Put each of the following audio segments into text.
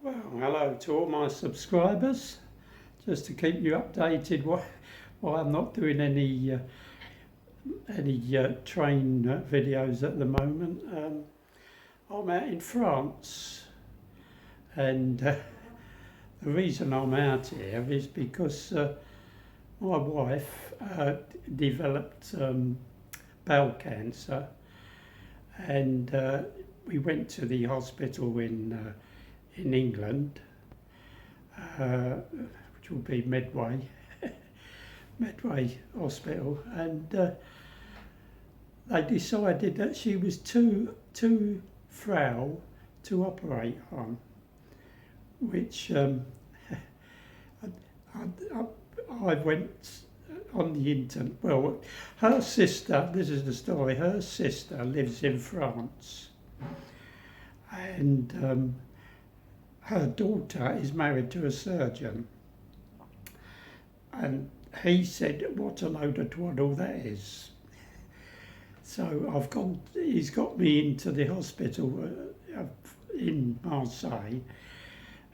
Well, hello to all my subscribers. Just to keep you updated, why I'm not doing any train videos at the moment. I'm out in France, and the reason I'm out here is because my wife developed bowel cancer, and we went to the hospital in England, which will be Medway Hospital, and they decided that she was too frail to operate on, which I went on the internet. Well, her sister, this is the story, her sister lives in France, and her daughter is married to a surgeon, and he said, "What a load of twaddle that is." So he's got me into the hospital in Marseille,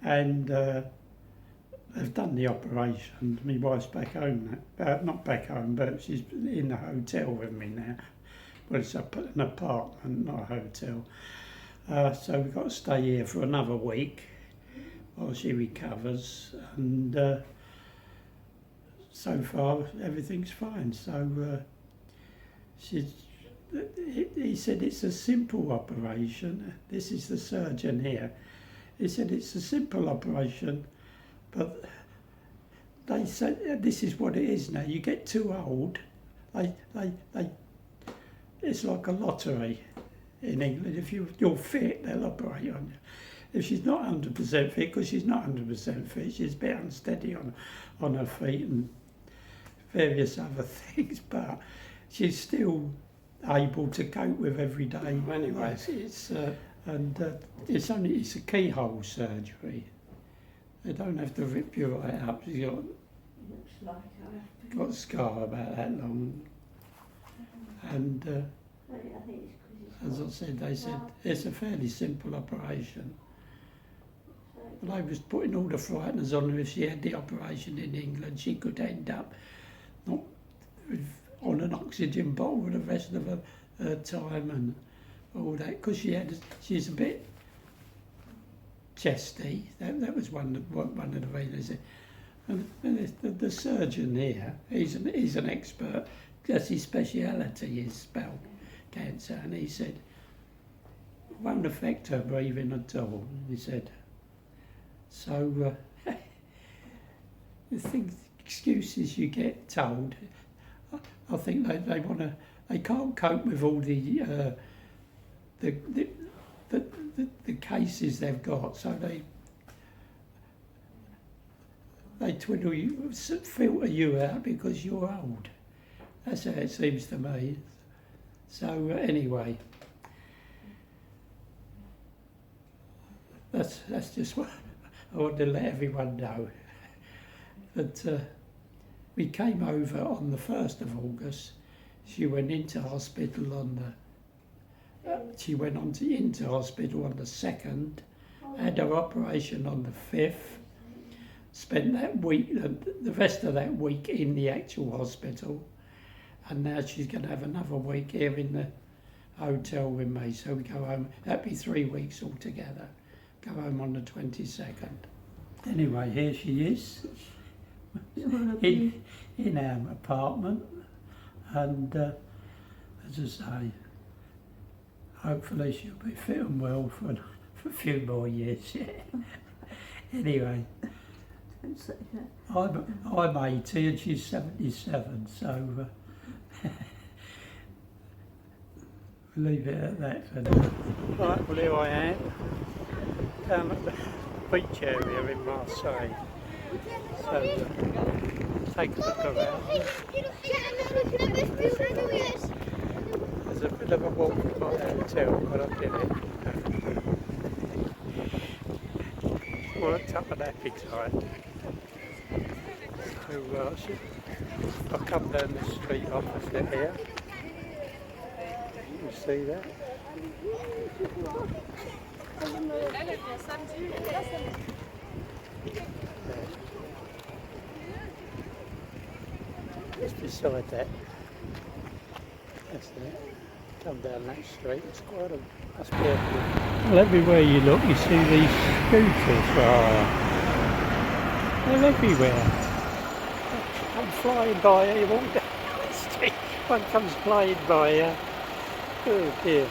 and they've done the operation. My wife's back home now. Not back home, but she's in the hotel with me now. Well, it's an apartment, not a hotel. So we've got to stay here for another week while she recovers, and so far everything's fine. So he said it's a simple operation. This is the surgeon here. He said it's a simple operation, but they said this is what it is now. You get too old, it's like a lottery in England. If you're fit, they'll operate on you. If she's not 100% fit, because she's not 100% fit, she's a bit unsteady on her feet and various other things, but she's still able to cope with every day. Anyway, it's a keyhole surgery. They don't have to rip you right up. She's got a scar about that long, and as I said, they said it's a fairly simple operation. But I was putting all the frighteners on her. If she had the operation in England, she could end up not on an oxygen bottle for the rest of her time and all that, because she's a bit chesty. That was one of the reasons. And the surgeon here, he's an expert. That's his speciality, is bowel cancer, and he said it won't affect her breathing at all. He said. So the excuses you get told, I think they can't cope with all the cases they've got, so they twiddle you, filter you out because you're old. That's how it seems to me. So anyway, that's just what I want to let everyone know. That we came over on the 1st of August. She went into hospital on into hospital on the 2nd. Had her operation on the 5th. Spent that week, the rest of that week in the actual hospital, and now she's going to have another week here in the hotel with me. So we go home. That'd be 3 weeks altogether. Go home on the 22nd. Anyway, here she is in our apartment, and as I say, hopefully she'll be fit and well for a few more years. Anyway, I'm 80 and she's 77, so leave it at that for now. Right, well, here I am down at the beach area in Marseille. So take a look around. There's a bit of a walk from my hotel, but I did it. Worked up an appetite. So I'll come down the street opposite here. You see that? Just beside that. That's it. Come down that street. It's quite a... Must be a... Well, everywhere you look, you see these scooters for hire. They're everywhere. Come flying by you, walk down the street. One comes flying by you. Oh dear.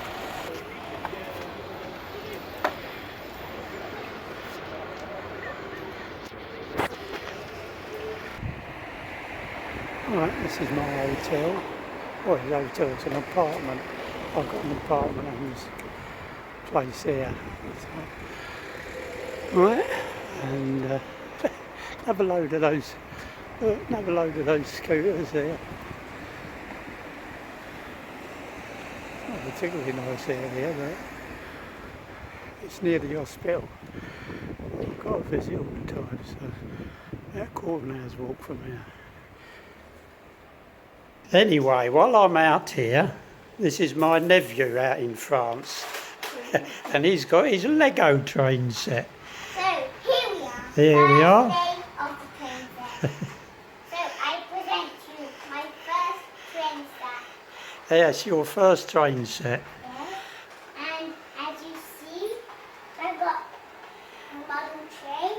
Right, this is my hotel. Well, it's a hotel, it's an apartment. I've got an apartment on this place here. Right, and another load of those scooters there. Not particularly nice area, but it's near the hospital. I've got to visit all the time, so about a quarter of an hour's walk from here. Anyway, while I'm out here, this is my nephew out in France, and he's got his Lego train set. So here we are. Here we are. First day of the train set. So I present you my first train set. Yes, your first train set. Yeah. And as you see, I've got a model train.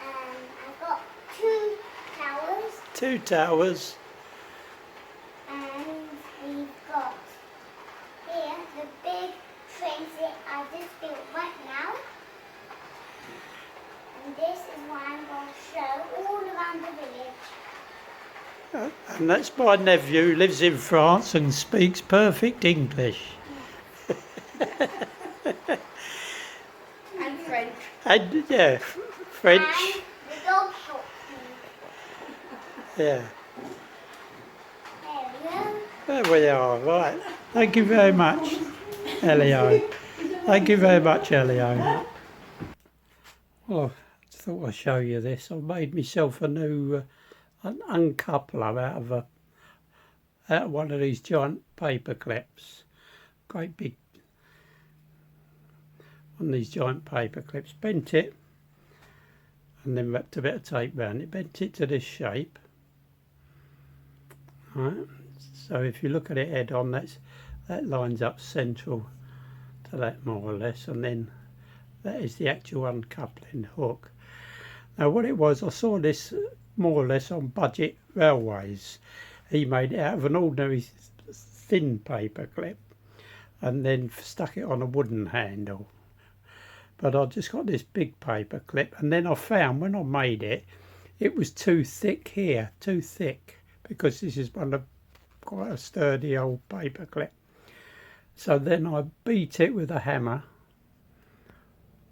And I've got two towers. Two towers. And we've got here the big train set I just built right now. And this is what I'm going to show all around the village. And that's my nephew, lives in France and speaks perfect English. And French. And yeah, French. And the dog helps me. Yeah. There we go. There we are, right. Thank you very much, Elio. Thank you very much, Elio. Well, I thought I'd show you this. I made myself a new an uncoupler out of one of these giant paper clips. Great big one of these giant paper clips. Bent it and then wrapped a bit of tape around it. Bent it to this shape. Right. So if you look at it head on, that lines up central to that more or less, and then that is the actual uncoupling hook. Now what it was, I saw this more or less on Budget Railways. He made it out of an ordinary thin paper clip and then stuck it on a wooden handle. But I just got this big paper clip, and then I found when I made it, it was too thick here, too thick, because this is one of quite a sturdy old paper clip. So then I beat it with a hammer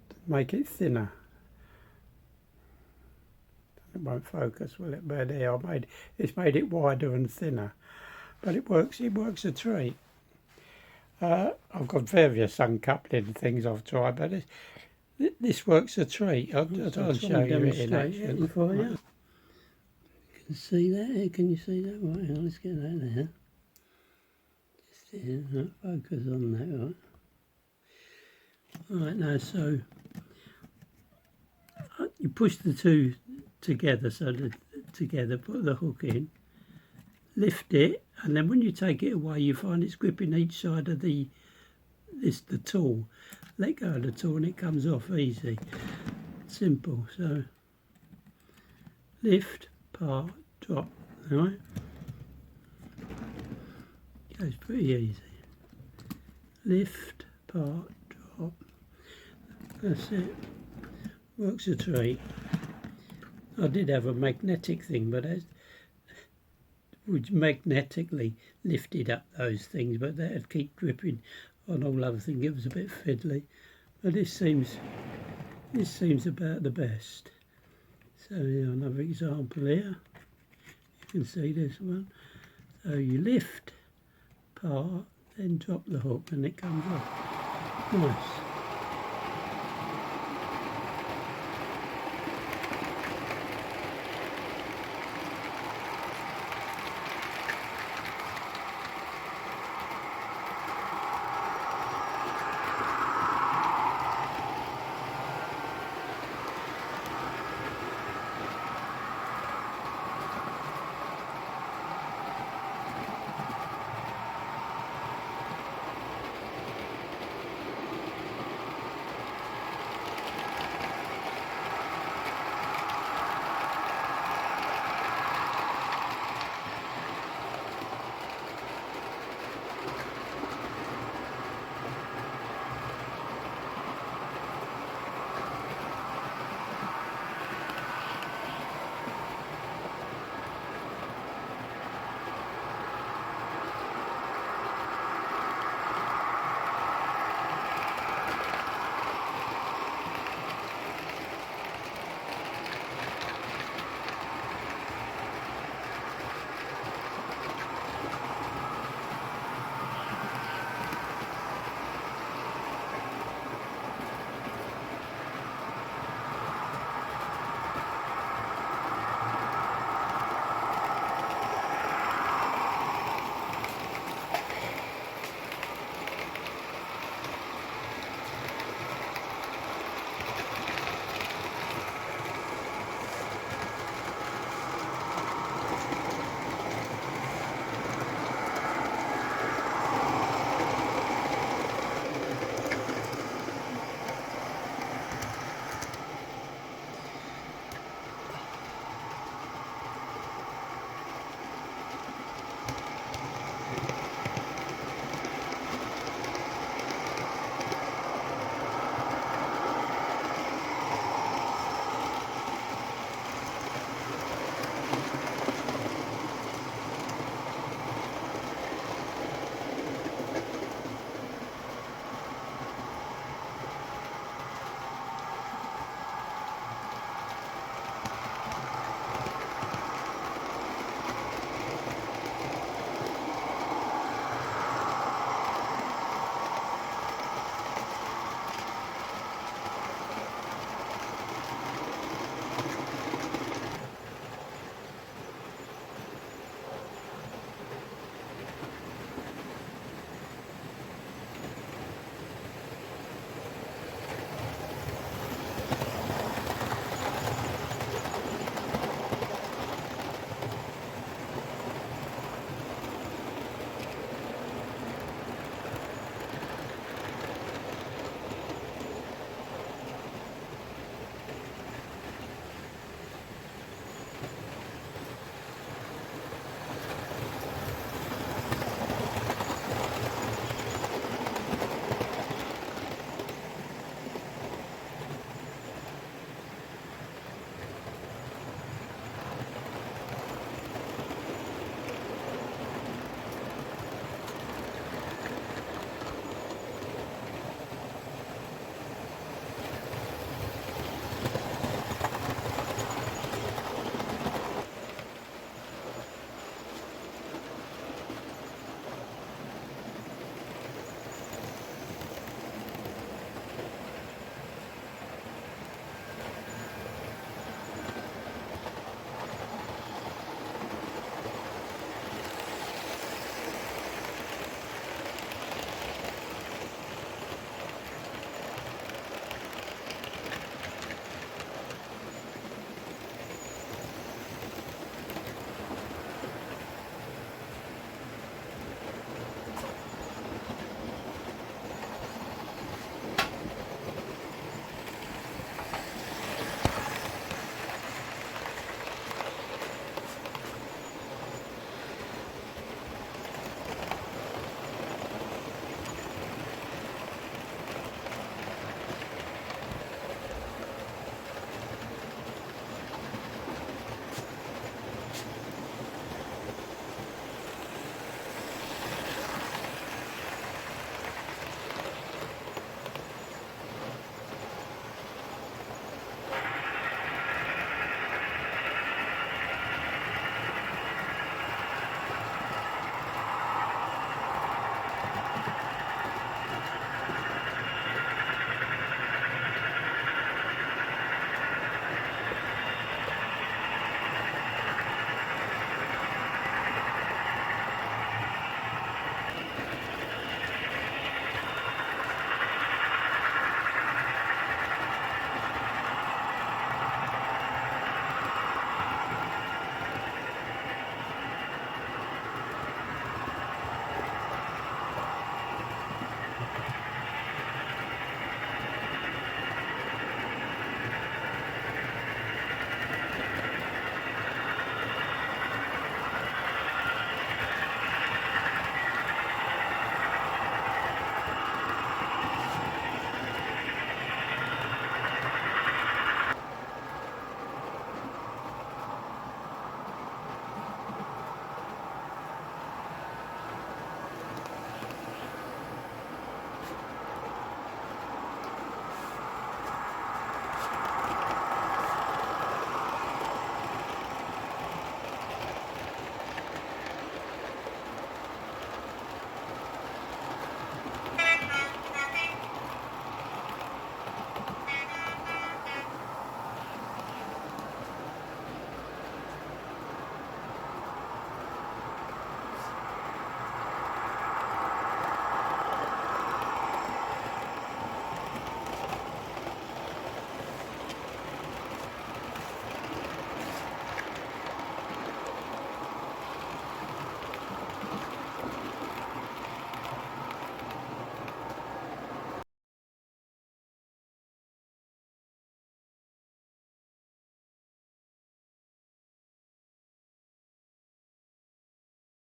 to make it thinner. It won't focus, will it? But there, it's made it wider and thinner, but it works a treat. I've got various uncoupling things I've tried, but this works a treat. I'll show you it in action for you. You can see that? Can you see that? Right, let's get that there. Just there, right, focus on that, right. Right, now, so you push the two together, so together, put the hook in, lift it, and then when you take it away, you find it's gripping each side of the tool. Let go of the tool and it comes off easy. Simple. So lift, part, drop. All right. Goes pretty easy. Lift, part, drop. That's it. Works a treat. I did have a magnetic thing, but that would magnetically lifted up those things, but that'd keep gripping on all other things. It was a bit fiddly, but this seems about the best. So yeah, another example here. You can see this one. So you lift, part, then drop the hook, and it comes off. Nice.